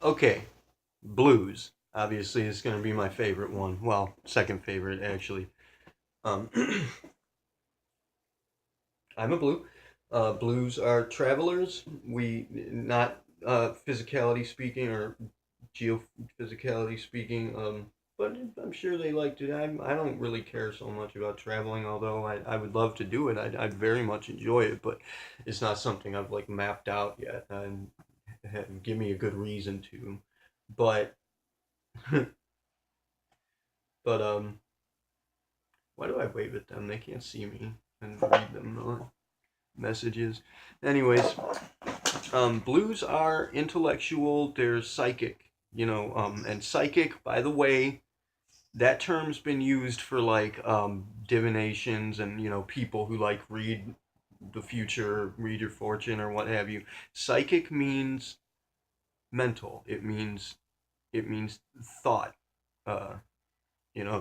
Okay, blues. Obviously, is going to be my favorite one. Well, second favorite actually. Um, I'm a blue. Blues are travelers. We not physicality speaking or geophysicality speaking. But I'm sure they liked it. I don't really care so much about traveling, although I would love to do it. I'd very much enjoy it, but it's not something I've like mapped out yet. And give me a good reason to. But but why do I wave at them? They can't see me and read them messages. Anyways, blues are intellectual. They're psychic. And psychic, by the way, that term's been used for like divinations and people who like read the future, read your fortune or what have you. Psychic means mental. It means thought. Uh,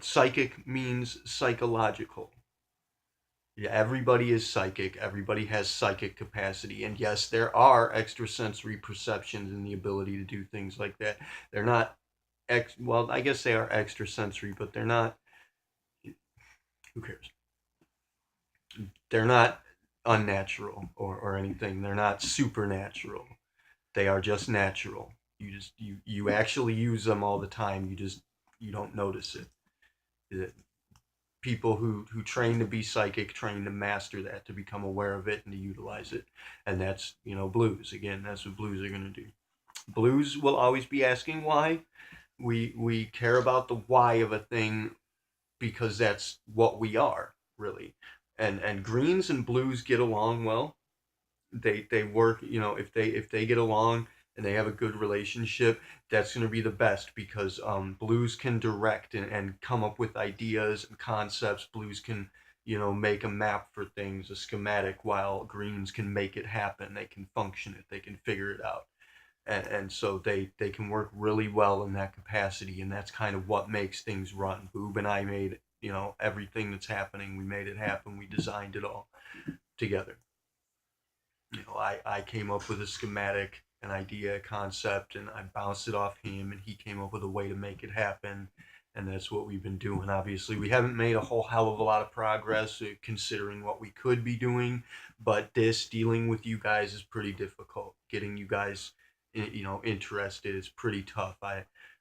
psychic means psychological. Yeah, everybody is psychic. Everybody has psychic capacity. And yes, there are extrasensory perceptions and the ability to do things like that. They're not well, I guess they are extrasensory, but they're not, who cares? They're not unnatural or anything. They're not supernatural. They are just natural. You actually use them all the time. You don't notice it. People who train to be psychic train to master that, to become aware of it and to utilize it. And that's blues. Again, that's what blues are going to do. Blues will always be asking why. We care about the why of a thing because that's what we are, really. And greens and blues get along well. They work, if they get along and they have a good relationship, that's going to be the best because blues can direct and come up with ideas and concepts. Blues can make a map for things, a schematic, while greens can make it happen. They can function it, they can figure it out. And so they can work really well in that capacity, and that's kind of what makes things run. Boob and I made everything that's happening. We made it happen. We designed it all together. I came up with a schematic, an idea, a concept, and I bounced it off him, and he came up with a way to make it happen. And that's what we've been doing. Obviously, we haven't made a whole hell of a lot of progress considering what we could be doing, but this dealing with you guys is pretty difficult. Getting you guys, interested is pretty tough.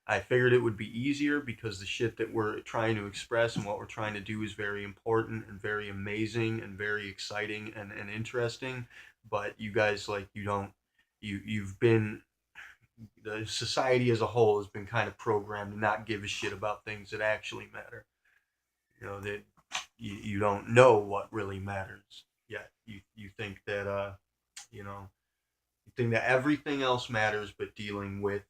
I figured it would be easier because the shit that we're trying to express and what we're trying to do is very important and very amazing and very exciting and interesting. But you guys, like, you don't, you've been, the society as a whole has been kind of programmed to not give a shit about things that actually matter. That you don't know what really matters yet. You think that you know you think that everything else matters but dealing with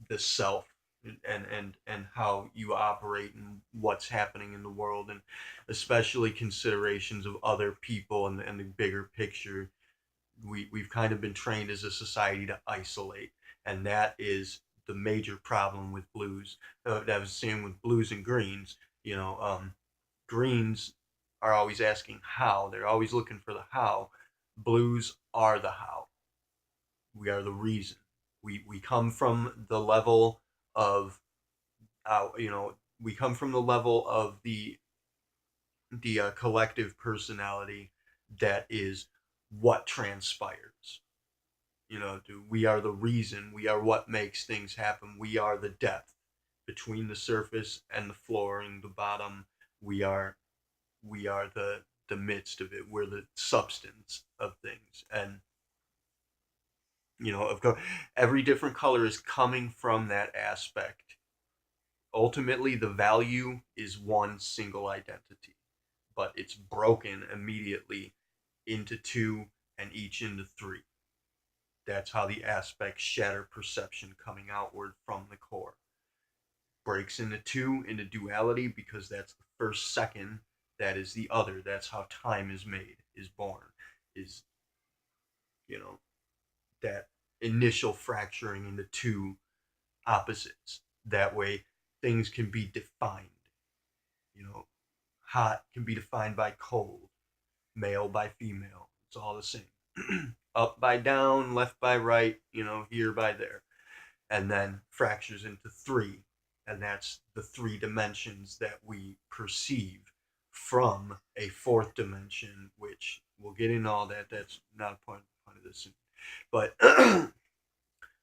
the self and how you operate and what's happening in the world, and especially considerations of other people and the bigger picture. We've kind of been trained as a society to isolate, and that is the major problem with blues. That was the same with blues and greens. Greens are always asking how. They're always looking for the how. Blues are the how. We are the reason. We come from the level of we come from the level of the collective personality that is what transpires. We are the reason. We are what makes things happen. We are the depth between the surface and the floor and the bottom. We are the midst of it. We're the substance of things. And of course, every different color is coming from that aspect. Ultimately, the value is one single identity, but it's broken immediately into two and each into three. That's how the aspects shatter perception coming outward from the core. Breaks into two, into duality, because that's the first second, that is the other. That's how time is made, is born, is, you know, that initial fracturing into two opposites. That way, things can be defined. You know, hot can be defined by cold, male by female. It's all the same. Up by down, left by right, here by there. and then fractures into three, and that's the three dimensions that we perceive from a fourth dimension, which we'll get into all that. That's not a point of this, but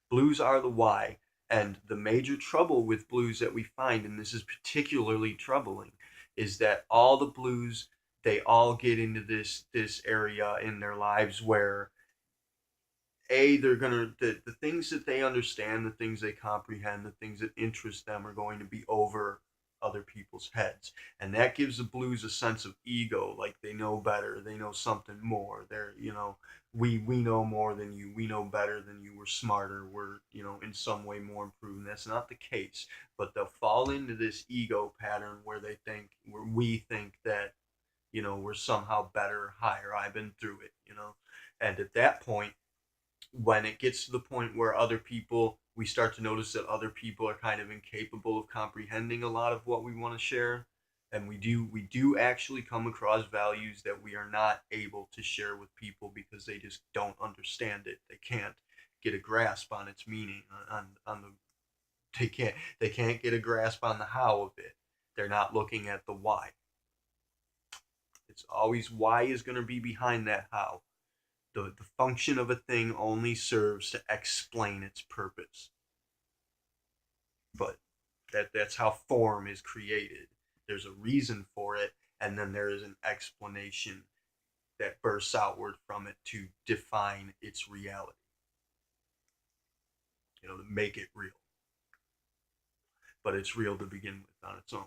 blues are the why. And the major trouble with blues that we find, and this is particularly troubling, is that all the blues, they all get into this area in their lives where they're gonna the things that they understand, the things they comprehend, the things that interest them are going to be over other people's heads, and that gives the blues a sense of ego, like they know better, they know something more, they're, we know more than you, we know better than you, we're smarter, we're, in some way more improved. And that's not the case, but they'll fall into this ego pattern where we think that, we're somehow better, higher. I've been through it, and at that point, when it gets to the point where we start to notice that other people are kind of incapable of comprehending a lot of what we want to share, and we do actually come across values that we are not able to share with people because they just don't understand it. They can't get a grasp on its meaning, on the they can't get a grasp on the how of it. They're not looking at the why. It's always why is going to be behind that how. The function of a thing only serves to explain its purpose. But that's how form is created. There's a reason for it, and then there is an explanation that bursts outward from it to define its reality, to make it real. But it's real to begin with on its own.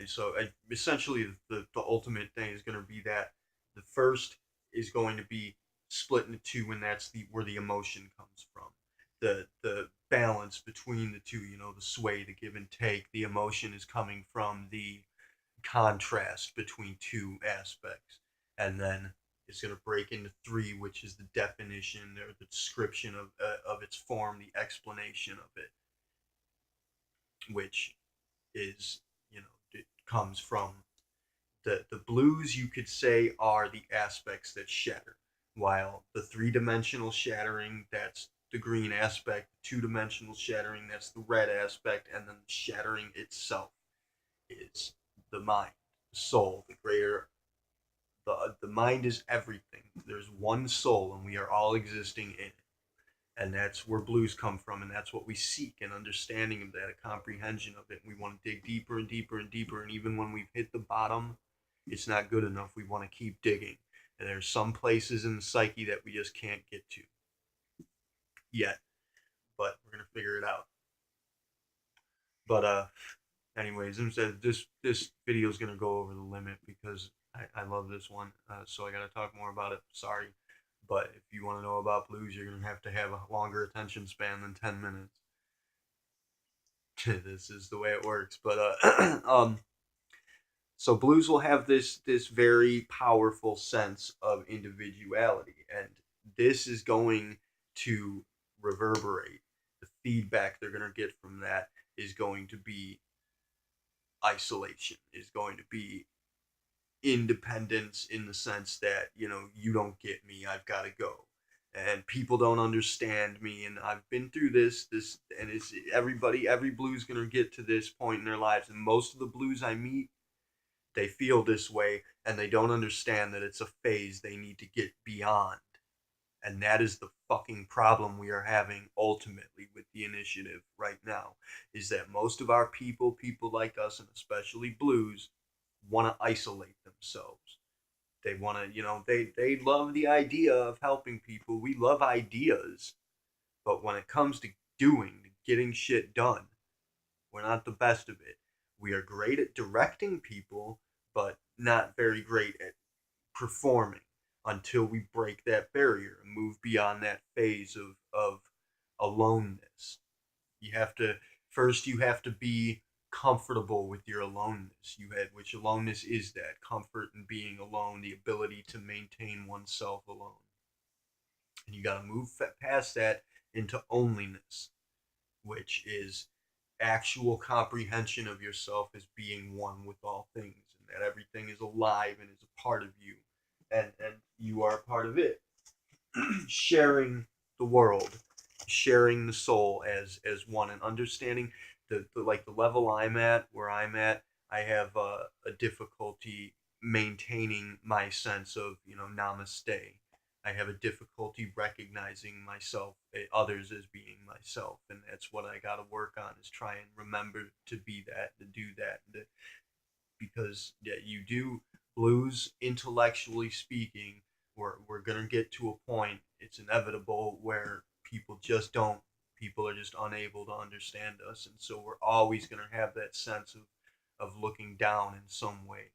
So essentially, the ultimate thing is going to be that the first is going to be split into two, and that's where the emotion comes from. The balance between the two, the sway, the give and take. The emotion is coming from the contrast between two aspects, and then it's going to break into three, which is the definition or the description of its form, the explanation of it, which is, it comes from the blues, you could say, are the aspects that shatter, while the three-dimensional shattering, that's the green aspect, the two-dimensional shattering, that's the red aspect, and then the shattering itself is the mind, the soul, the greater. The mind is everything. There's one soul, and we are all existing in it. And that's where blues come from, and that's what we seek, an understanding of that, a comprehension of it. We want to dig deeper and deeper and deeper, and even when we've hit the bottom, it's not good enough. We want to keep digging, and there's some places in the psyche that we just can't get to yet, but we're gonna figure it out. But anyways, instead, this video is gonna go over the limit because I love this one, so I gotta talk more about it. Sorry, but if you want to know about blues, you're gonna have to have a longer attention span than 10 minutes. This is the way it works. But so blues will have this very powerful sense of individuality, and this is going to reverberate. The feedback they're going to get from that is going to be isolation, is going to be independence, in the sense that, you don't get me, I've got to go, and people don't understand me, and I've been through this, and it's every blues gonna get to this point in their lives, and most of the blues I meet, they feel this way, and they don't understand that it's a phase they need to get beyond. And that is the fucking problem we are having ultimately with the initiative right now, is that most of our people like us, and especially blues, want to isolate themselves. They want to, they love the idea of helping people. We love ideas, but when it comes to getting shit done, we're not the best of it. We are great at directing people, but not very great at performing until we break that barrier and move beyond that phase of aloneness. You have to first you have to be comfortable with your aloneness. Which aloneness is that comfort in being alone, the ability to maintain oneself alone. And you got to move past that into onlyness, which is actual comprehension of yourself as being one with all things, and that everything is alive and is a part of you, and you are a part of it. Sharing the world, sharing the soul as one, and understanding the level I'm at, where I'm at. I have a difficulty maintaining my sense of namaste. I have a difficulty recognizing myself, others as being myself, and that's what I got to work on, is try and remember to be that, to do that, because yeah, you do blues, intellectually speaking. We're gonna get to a point, it's inevitable, where people just don't people are just unable to understand us, and so we're always gonna have that sense of looking down in some way.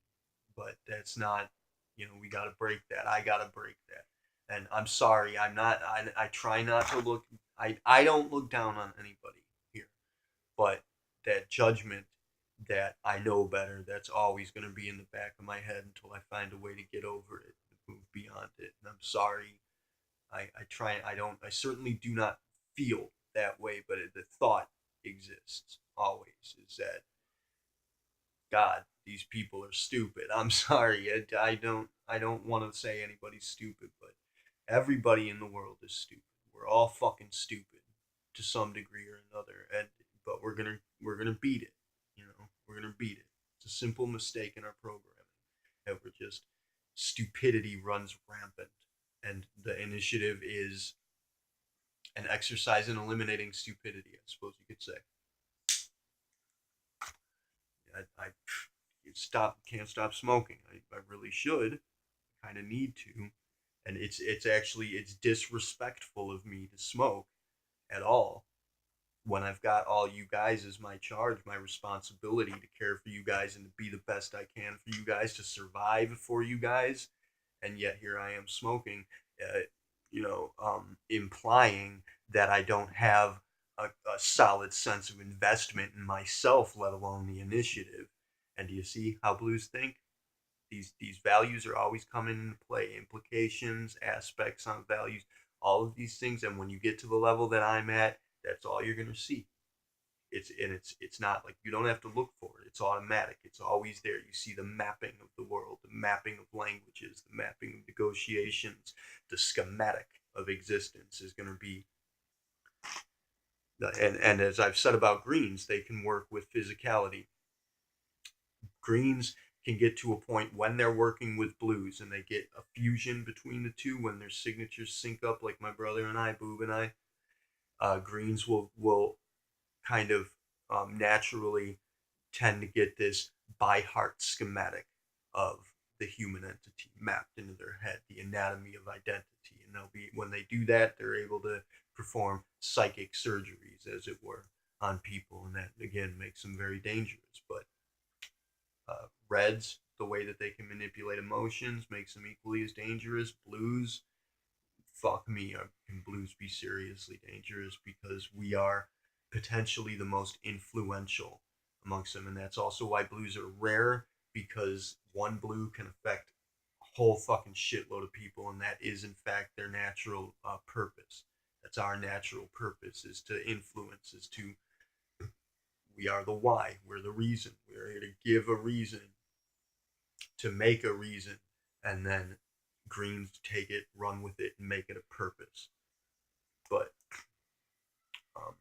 But that's not, we gotta break that. I gotta break that. And I'm sorry, I try not to look, I don't look down on anybody here, but that judgment, that I know better, that's always going to be in the back of my head until I find a way to get over it, to move beyond it. And I'm sorry. I try. I don't. I certainly do not feel that way, but the thought exists always. Is that, God, these people are stupid. I'm sorry. I don't. I don't want to say anybody's stupid, but everybody in the world is stupid. We're all fucking stupid to some degree or another, and but we're gonna beat it. We're gonna beat it. It's a simple mistake in our programming, and we're just, stupidity runs rampant, and the initiative is an exercise in eliminating stupidity, I suppose you could say. I can't stop smoking. I really should. Kind of need to, and it's disrespectful of me to smoke at all, when I've got all you guys as my charge, my responsibility to care for you guys and to be the best I can for you guys, to survive for you guys, and yet here I am smoking, implying that I don't have a solid sense of investment in myself, let alone the initiative. And do you see how blues think? These values are always coming into play, implications, aspects on values, all of these things. And when you get to the level that I'm at, that's all you're going to see. It's not like you don't have to look for it. It's automatic. It's always there. You see the mapping of the world, the mapping of languages, the mapping of negotiations, the schematic of existence is going to be. And as I've said about greens, they can work with physicality. Greens can get to a point when they're working with blues, and they get a fusion between the two, when their signatures sync up, like my brother and I, Boob and I. Greens will kind of naturally tend to get this by heart schematic of the human entity mapped into their head, the anatomy of identity. And they'll be, when they do that, they're able to perform psychic surgeries, as it were, on people, and that again makes them very dangerous. But reds, the way that they can manipulate emotions, makes them equally as dangerous. Blues, fuck me, can blues be seriously dangerous, because we are potentially the most influential amongst them, and that's also why blues are rare, because one blue can affect a whole fucking shitload of people, and that is in fact their natural purpose. That's our natural purpose, is to influence, is to, we are the why, we're the reason, we're here to give a reason, to make a reason, and then greens take it, run with it, and make it a purpose. But um,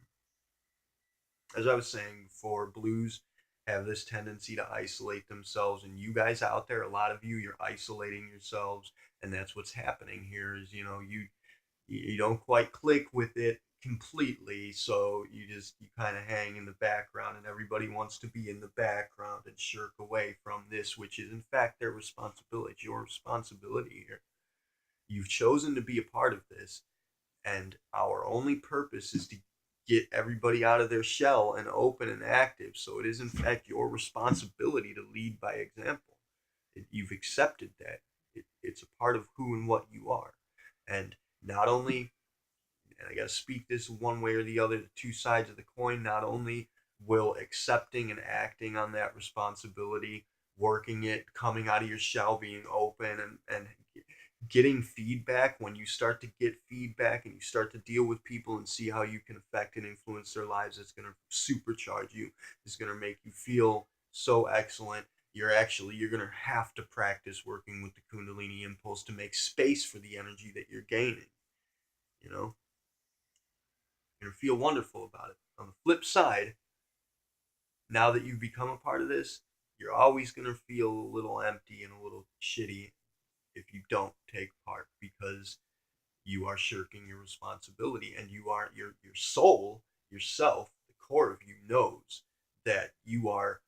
as I was saying before, blues have this tendency to isolate themselves, and you guys out there, a lot of you, you're isolating yourselves, and that's what's happening here. Is, you don't quite click with it completely, so you kind of hang in the background, and everybody wants to be in the background and shirk away from this, which is in fact their responsibility. It's your responsibility here. You've chosen to be a part of this, and our only purpose is to get everybody out of their shell and open and active. So it is in fact your responsibility to lead by example. You've accepted that. It's a part of who and what you are. And not only, and I got to speak this one way or the other, the two sides of the coin, not only will accepting and acting on that responsibility, working it, coming out of your shell, being open, and getting feedback. When you start to get feedback and you start to deal with people and see how you can affect and influence their lives, it's going to supercharge you. It's going to make you feel so excellent. You're going to have to practice working with the kundalini impulse to make space for the energy that you're gaining, you know feel wonderful about it. On the flip side, now that you've become a part of this, you're always going to feel a little empty and a little shitty if you don't take part, because you are shirking your responsibility, and you are your soul, yourself, the core of you knows that you are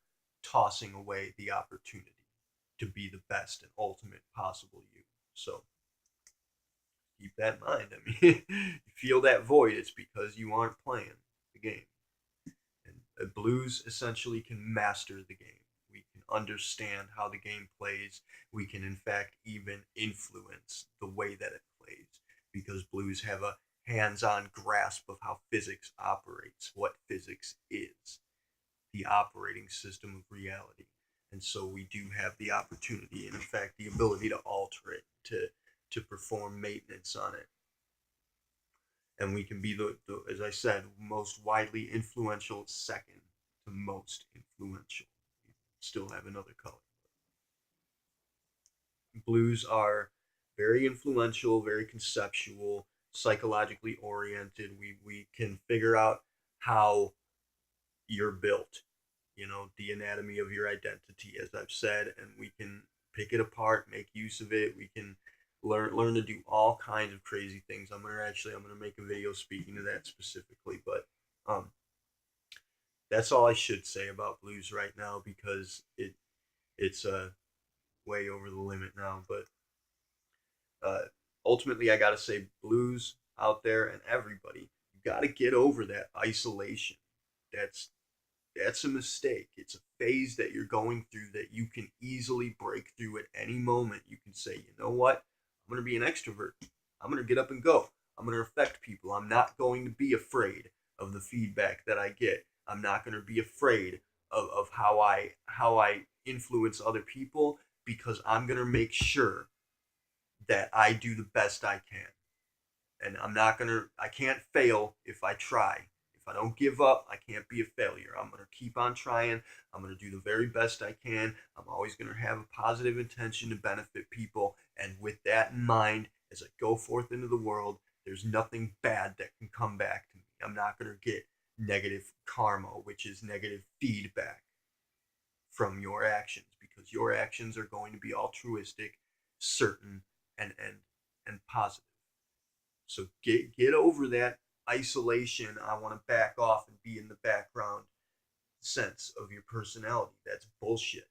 tossing away the opportunity to be the best and ultimate possible you. So keep that in mind. I mean, you feel that void, it's because you aren't playing the game. And Blues essentially can master the game. We can understand how the game plays. We can, in fact, even influence the way that it plays, because Blues have a hands on grasp of how physics operates, what physics is, the operating system of reality. And so we do have the opportunity and, in fact, the ability to alter it, to perform maintenance on it. And we can be the, as I said, most widely influential, second to most influential. We still have another color. Blues are very influential, very conceptual, psychologically oriented. We can figure out how you're built, the anatomy of your identity, as I've said, and we can pick it apart, make use of it. We can learn to do all kinds of crazy things. I'm gonna make a video speaking to that specifically, but um, that's all I should say about Blues right now, because it's way over the limit now. But uh, ultimately, I gotta say, Blues out there and everybody, you gotta get over that isolation. That's that's a mistake. It's a phase that you're going through that you can easily break through at any moment. You can say, you know what? I'm going to be an extrovert. I'm going to get up and go. I'm going to affect people. I'm not going to be afraid of the feedback that I get. I'm not going to be afraid of how I influence other people, because I'm going to make sure that I do the best I can. And I can't fail if I try. If I don't give up, I can't be a failure. I'm going to keep on trying. I'm going to do the very best I can. I'm always going to have a positive intention to benefit people. And with that in mind, as I go forth into the world, there's nothing bad that can come back to me. I'm not going to get negative karma, which is negative feedback from your actions, because your actions are going to be altruistic, certain, and positive. So get over that isolation. I want to back off and be in the background sense of your personality. That's bullshit.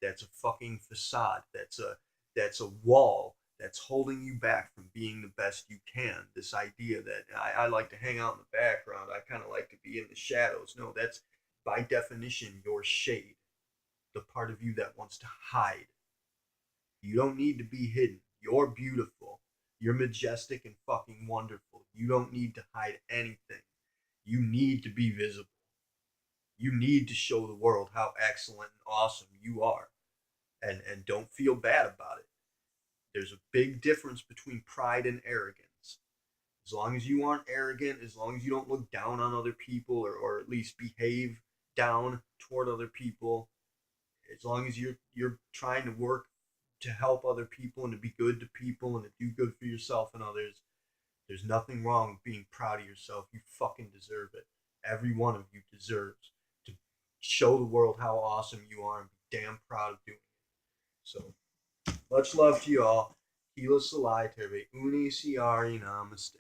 That's a fucking facade. That's a wall that's holding you back from being the best you can. This idea that I like to hang out in the background, I kind of like to be in the shadows. No, that's by definition your shade, the part of you that wants to hide. You don't need to be hidden. You're beautiful. You're majestic and fucking wonderful. You don't need to hide anything. You need to be visible. You need to show the world how excellent and awesome you are. And don't feel bad about it. There's a big difference between pride and arrogance. As long as you aren't arrogant, as long as you don't look down on other people, or at least behave down toward other people, as long as you're trying to work to help other people and to be good to people and to do good for yourself and others, there's nothing wrong with being proud of yourself. You fucking deserve it. Every one of you deserves to show the world how awesome you are and be damn proud of doing it. So, much love to you all. Kila Salai Terve Uni Siari Namaste.